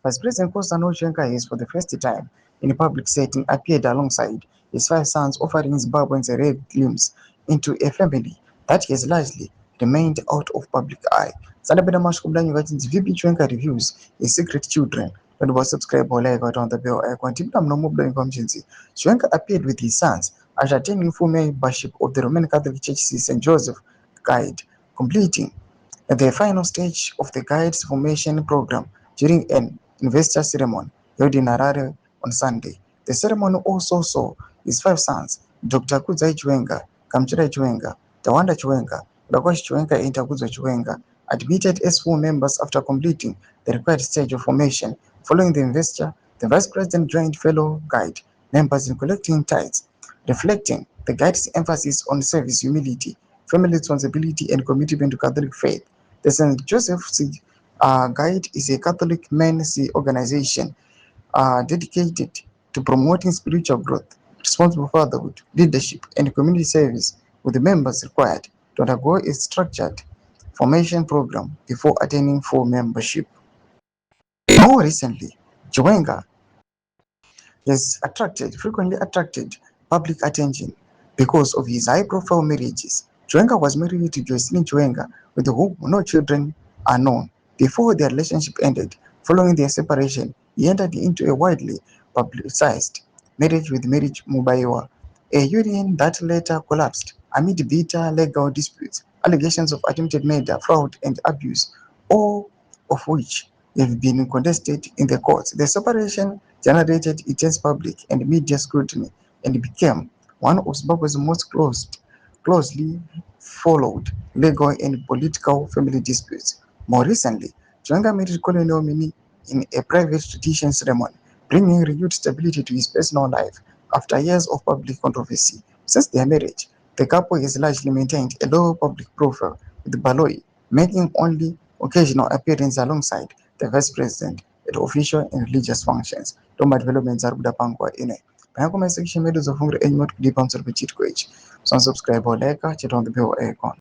Vice President Chiwenga has, for the first time in a public setting, appeared alongside his 5 sons, offering Zimbabweans a rare glimpse into a family that has largely remained out of public eye. Sanabena Mashkumdanyu Gatins VP Chiwenga reviews his secret children. When was subscribe or like out on the bell icon. Tipam no more conventions. Chiwenga appeared with his sons as attending full membership of the Roman Catholic Church St. Joseph Guide, completing the final stage of the Guide's formation program during an investor ceremony held in Harare on Sunday. The ceremony also saw his 5 sons, Dr. Kudzai Chiwenga, Kamchira Chiwenga, Tawanda Chiwenga, Rakosh Chiwenga and Takuzo Chiwenga, admitted as full members after completing the required stage of formation. Following the investor, the Vice President joined fellow Guide members in collecting tithes, reflecting the Guide's emphasis on service, humility, family responsibility, and commitment to Catholic faith. The St. Joseph's Guide is a Catholic men's organization dedicated to promoting spiritual growth, responsible fatherhood, leadership, and community service, with the members required to undergo a structured formation program before attaining full membership. More recently, Chiwenga has frequently attracted public attention because of his high-profile marriages. Chiwenga was married to Jocelyn Chiwenga, with whom no children are known. Before their relationship ended, following their separation, he entered into a widely publicized marriage with Marriage Mubaiwa, a union that later collapsed amid bitter legal disputes, allegations of attempted murder, fraud, and abuse, all of which have been contested in the courts. The separation generated intense public and media scrutiny and became one of Zimbabwe's most closely followed legal and political family disputes. More recently, Chiwenga married Colonel Mini in a private tradition ceremony, bringing renewed stability to his personal life after years of public controversy. Since their marriage, the couple has largely maintained a low public profile, with Baloi making only occasional appearances alongside the vice president at official and religious functions. Toma developments are Budapangwa ine. Panakoma section medos of Hungry and not clip on Subscribe or like, chat on the bell icon.